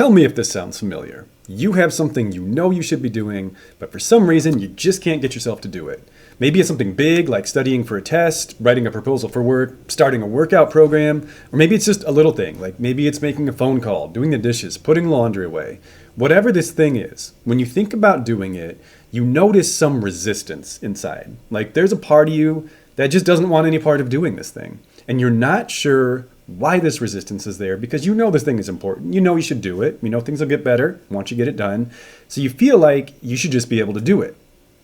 Tell me if this sounds familiar. You have something you know you should be doing, but for some reason you just can't get yourself to do it. Maybe it's something big like studying for a test, writing a proposal for work, starting a workout program, or maybe it's just a little thing, like maybe it's making a phone call, doing the dishes, putting laundry away. Whatever this thing is, when you think about doing it, you notice some resistance inside. Like there's a part of you that just doesn't want any part of doing this thing. And you're not sure why this resistance is there because you know this thing is important. You know you should do it. You know things will get better once you get it done. So you feel like you should just be able to do it.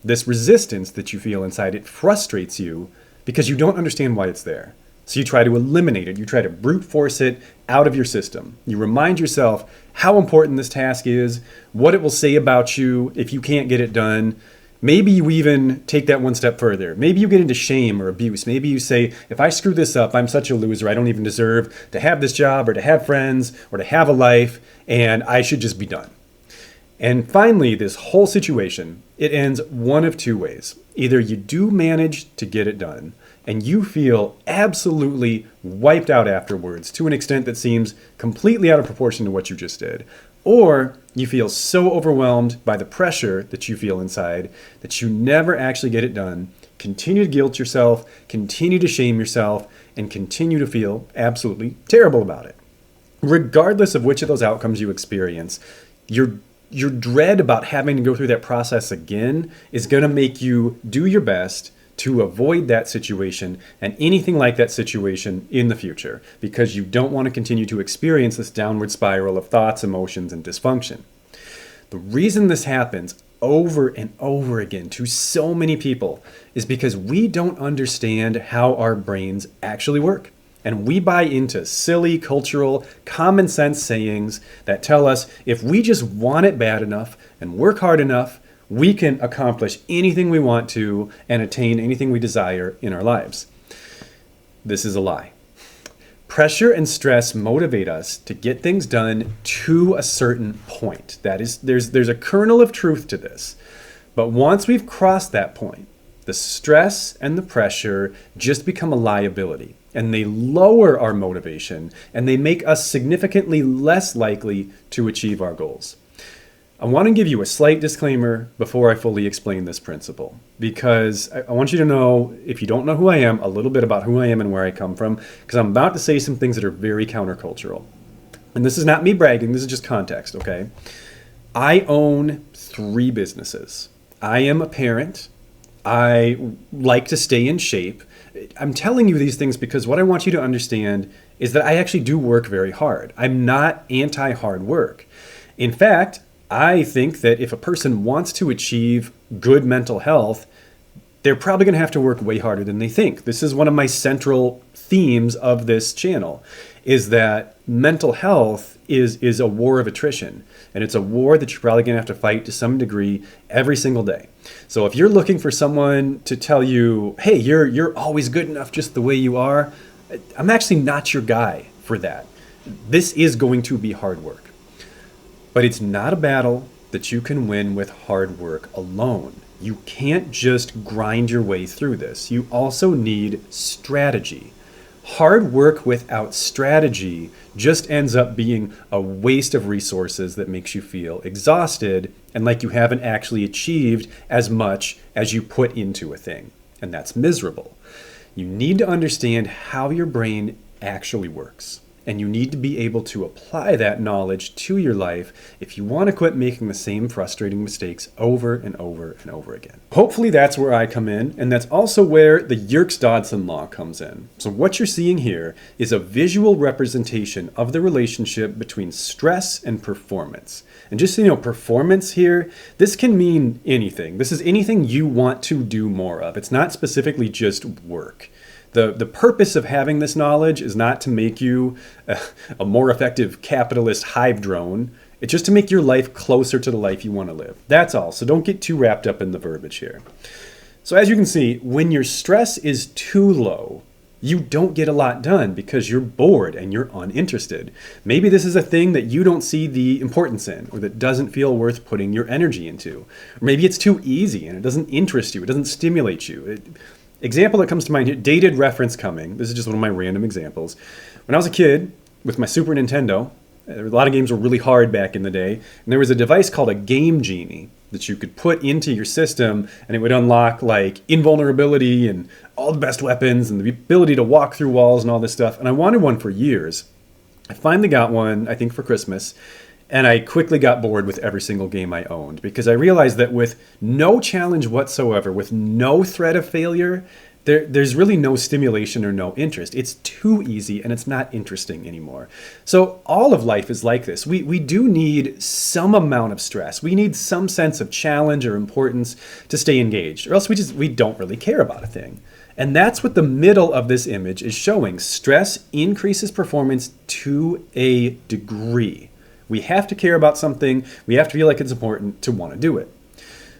This resistance that you feel inside, it frustrates you because you don't understand why it's there. So you try to eliminate it. You try to brute force it out of your system. You remind yourself how important this task is, what it will say about you if you can't get it done. Maybe you even take that one step further. Maybe you get into shame or abuse. Maybe you say, if I screw this up, I'm such a loser. I don't even deserve to have this job or to have friends or to have a life, and I should just be done. And finally, this whole situation, it ends one of two ways. Either you do manage to get it done, and you feel absolutely wiped out afterwards to an extent that seems completely out of proportion to what you just did. Or you feel so overwhelmed by the pressure that you feel inside that you never actually get it done, continue to guilt yourself, continue to shame yourself, and continue to feel absolutely terrible about it. Regardless of which of those outcomes you experience, your dread about having to go through that process again is going to make you do your best to avoid that situation and anything like that situation in the future because you don't want to continue to experience this downward spiral of thoughts, emotions, and dysfunction. The reason this happens over and over again to so many people is because we don't understand how our brains actually work. And we buy into silly, cultural, common sense sayings that tell us if we just want it bad enough and work hard enough, we can accomplish anything we want to and attain anything we desire in our lives. This is a lie. Pressure and stress motivate us to get things done to a certain point. That is, there's a kernel of truth to this. But once we've crossed that point, the stress and the pressure just become a liability, and they lower our motivation, and they make us significantly less likely to achieve our goals. I want to give you a slight disclaimer before I fully explain this principle, because I want you to know, if you don't know who I am, a little bit about who I am and where I come from, because I'm about to say some things that are very countercultural. And this is not me bragging, this is just context, okay? I own 3 businesses. I am a parent. I like to stay in shape. I'm telling you these things because what I want you to understand is that I actually do work very hard. I'm not anti-hard work. In fact, I think that if a person wants to achieve good mental health, they're probably going to have to work way harder than they think. This is one of my central themes of this channel, is that mental health is a war of attrition. And it's a war that you're probably going to have to fight to some degree every single day. So if you're looking for someone to tell you, hey, you're always good enough just the way you are, I'm actually not your guy for that. This is going to be hard work. But it's not a battle that you can win with hard work alone. You can't just grind your way through this. You also need strategy. Hard work without strategy just ends up being a waste of resources that makes you feel exhausted and like you haven't actually achieved as much as you put into a thing. And that's miserable. You need to understand how your brain actually works. And you need to be able to apply that knowledge to your life if you want to quit making the same frustrating mistakes over and over and over again. Hopefully that's where I come in, and that's also where the Yerkes-Dodson law comes in. So what you're seeing here is a visual representation of the relationship between stress and performance. And just so you know, performance here, this can mean anything. This is anything you want to do more of. It's not specifically just work. The purpose of having this knowledge is not to make you a more effective capitalist hive drone. It's just to make your life closer to the life you want to live. That's all. So don't get too wrapped up in the verbiage here. So as you can see, when your stress is too low, you don't get a lot done because you're bored and you're uninterested. Maybe this is a thing that you don't see the importance in, or that doesn't feel worth putting your energy into. Or maybe it's too easy and it doesn't interest you. It doesn't stimulate you. Example that comes to mind here, dated reference coming. This is just one of my random examples. When I was a kid with my Super Nintendo, A lot of games were really hard back in the day. And there was a device called a Game Genie that you could put into your system, and it would unlock like invulnerability and all the best weapons and the ability to walk through walls and all this stuff. And I wanted one for years. I finally got one, I think for Christmas. And I quickly got bored with every single game I owned because I realized that with no challenge whatsoever, with no threat of failure, there's really no stimulation or no interest. It's too easy and it's not interesting anymore. So all of life is like this. We do need some amount of stress. We need some sense of challenge or importance to stay engaged, or else we don't really care about a thing. And that's what the middle of this image is showing. Stress increases performance to a degree. We have to care about something. We have to feel like it's important to want to do it.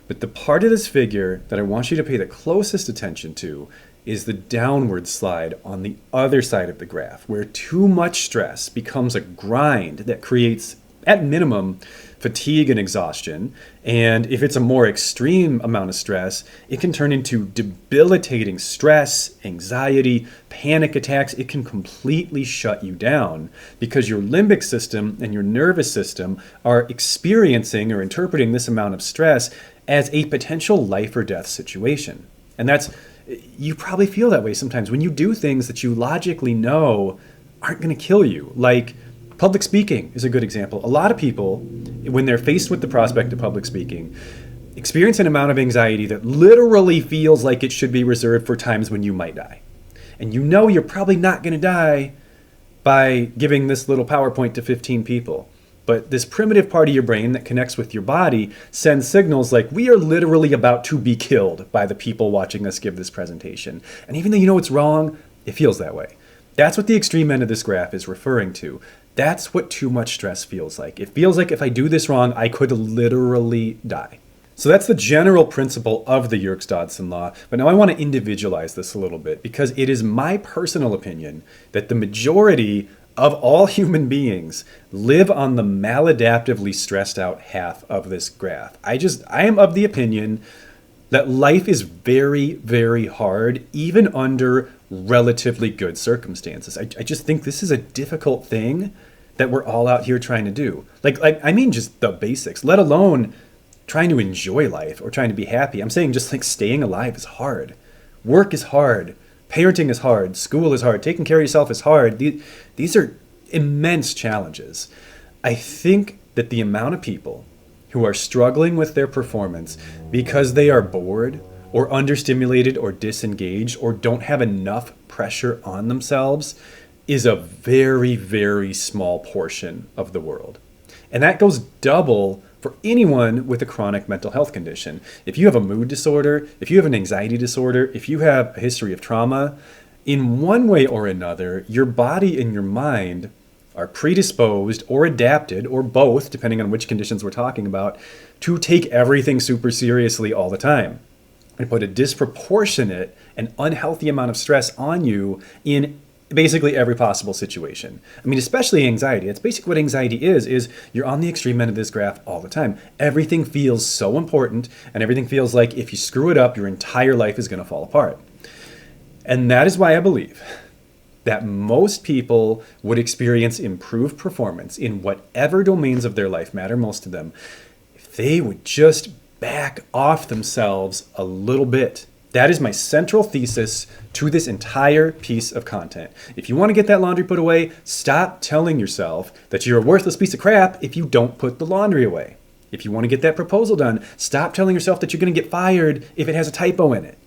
But the part of this figure that I want you to pay the closest attention to is the downward slide on the other side of the graph, where too much stress becomes a grind that creates, at minimum, fatigue and exhaustion. And if it's a more extreme amount of stress, it can turn into debilitating stress, anxiety, panic attacks. It can completely shut you down because your limbic system and your nervous system are experiencing or interpreting this amount of stress as a potential life or death situation. And you probably feel that way sometimes when you do things that you logically know aren't going to kill you. Like public speaking is a good example. A lot of people, when they're faced with the prospect of public speaking, experience an amount of anxiety that literally feels like it should be reserved for times when you might die. And you know you're probably not going to die by giving this little PowerPoint to 15 people. But this primitive part of your brain that connects with your body sends signals like, we are literally about to be killed by the people watching us give this presentation. And even though you know it's wrong, it feels that way. That's what the extreme end of this graph is referring to. That's what too much stress feels like. It feels like if I do this wrong, I could literally die. So that's the general principle of the Yerkes-Dodson law. But now I want to individualize this a little bit because it is my personal opinion that the majority of all human beings live on the maladaptively stressed out half of this graph. I am of the opinion that life is very, very hard, even under relatively good circumstances. I just think this is a difficult thing that we're all out here trying to do. I mean, just the basics, let alone trying to enjoy life or trying to be happy. I'm saying just like staying alive is hard. Work is hard. Parenting is hard. School is hard. Taking care of yourself is hard. These are immense challenges. I think that the amount of people who are struggling with their performance because they are bored or understimulated or disengaged or don't have enough pressure on themselves is a very, very small portion of the world. And that goes double for anyone with a chronic mental health condition. If you have a mood disorder, if you have an anxiety disorder, if you have a history of trauma, in one way or another, your body and your mind are predisposed or adapted, or both, depending on which conditions we're talking about, to take everything super seriously all the time and put a disproportionate and unhealthy amount of stress on you in basically every possible situation. I mean, especially anxiety. It's basically what anxiety is you're on the extreme end of this graph all the time. Everything feels so important, and everything feels like if you screw it up, your entire life is going to fall apart. And that is why I believe that most people would experience improved performance in whatever domains of their life matter most to them if they would just back off themselves a little bit. That is my central thesis to this entire piece of content. If you want to get that laundry put away, stop telling yourself that you're a worthless piece of crap if you don't put the laundry away. If you want to get that proposal done, stop telling yourself that you're going to get fired if it has a typo in it.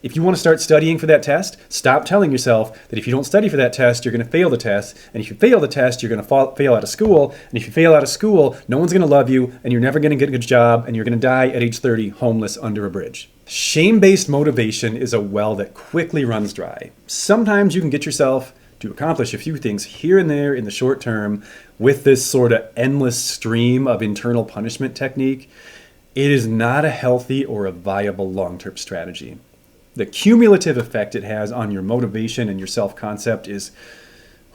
If you want to start studying for that test, stop telling yourself that if you don't study for that test, you're going to fail the test. And if you fail the test, you're going to fail out of school. And if you fail out of school, no one's going to love you, and you're never going to get a good job, and you're going to die at age 30 homeless under a bridge. Shame-based motivation is a well that quickly runs dry. Sometimes you can get yourself to accomplish a few things here and there in the short term with this sort of endless stream of internal punishment technique. It is not a healthy or a viable long-term strategy. The cumulative effect it has on your motivation and your self-concept is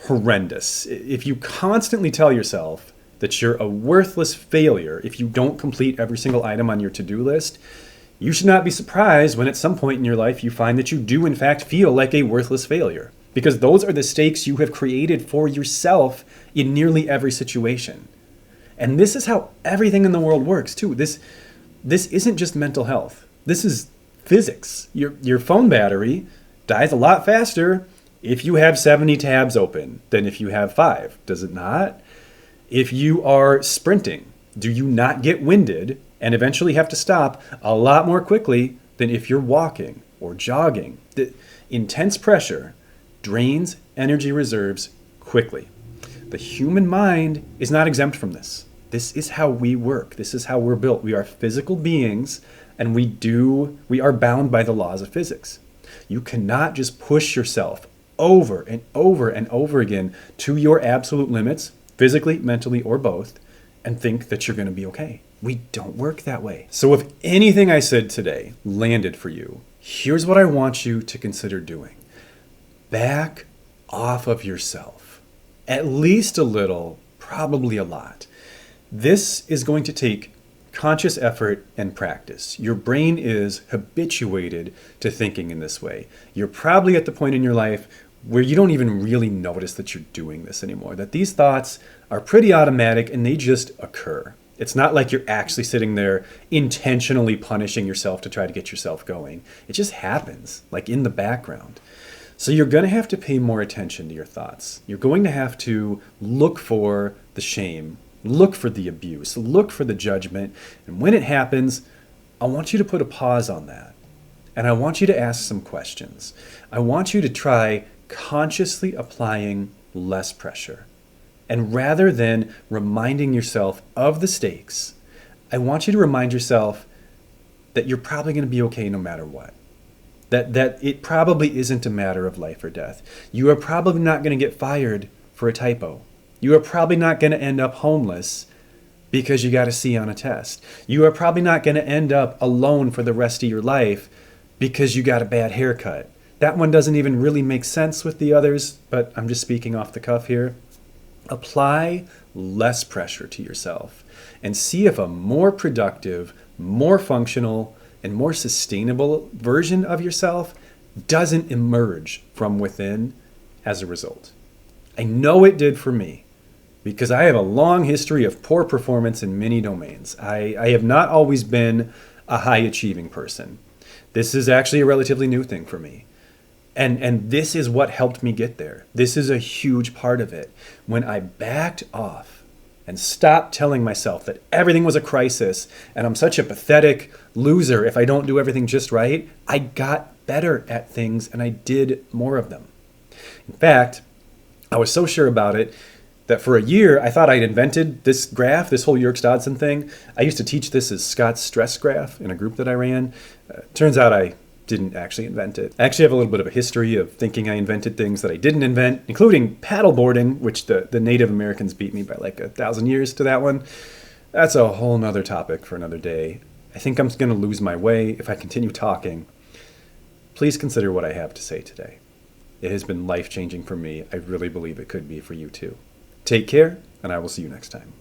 horrendous. If you constantly tell yourself that you're a worthless failure if you don't complete every single item on your to-do list, you should not be surprised when at some point in your life you find that you do in fact feel like a worthless failure. because those are the stakes you have created for yourself in nearly every situation. And this is how everything in the world works too. This isn't just mental health. This is physics. Your phone battery dies a lot faster if you have 70 tabs open than if you have 5, does it not? If you are sprinting, do you not get winded and eventually have to stop a lot more quickly than if you're walking or jogging? The intense pressure drains energy reserves quickly. The human mind is not exempt from this. This is how we work. This is how we're built. We are physical beings, and we are bound by the laws of physics. You cannot just push yourself over and over and over again to your absolute limits, physically, mentally, or both, and think that you're going to be okay. We don't work that way. So if anything I said today landed for you, here's what I want you to consider doing. Back off of yourself. At least a little, probably a lot. This is going to take conscious effort and practice. Your brain is habituated to thinking in this way. You're probably at the point in your life where you don't even really notice that you're doing this anymore, that these thoughts are pretty automatic and they just occur. It's not like you're actually sitting there intentionally punishing yourself to try to get yourself going. It just happens, like in the background. So you're going to have to pay more attention to your thoughts. You're going to have to look for the shame, look for the abuse, look for the judgment. And when it happens, I want you to put a pause on that. And I want you to ask some questions. I want you to try consciously applying less pressure. And rather than reminding yourself of the stakes, I want you to remind yourself that you're probably going to be okay no matter what. That it probably isn't a matter of life or death. You are probably not going to get fired for a typo. You are probably not going to end up homeless because you got a C on a test. You are probably not going to end up alone for the rest of your life because you got a bad haircut. That one doesn't even really make sense with the others, but I'm just speaking off the cuff here. Apply less pressure to yourself and see if a more productive, more functional, and more sustainable version of yourself doesn't emerge from within as a result. I know it did for me because I have a long history of poor performance in many domains. I have not always been a high achieving person. This is actually a relatively new thing for me. And this is what helped me get there. This is a huge part of it. When I backed off and stopped telling myself that everything was a crisis and I'm such a pathetic loser if I don't do everything just right, I got better at things and I did more of them. In fact, I was so sure about it that for a year I thought I'd invented this graph, this whole Yerkes-Dodson thing. I used to teach this as Scott's stress graph in a group that I ran. Turns out I didn't actually invent it. I actually have a little bit of a history of thinking I invented things that I didn't invent, including paddleboarding, which the Native Americans beat me by like 1,000 years to that one. That's a whole nother topic for another day. I think I'm going to lose my way if I continue talking. Please consider what I have to say today. It has been life-changing for me. I really believe it could be for you too. Take care, and I will see you next time.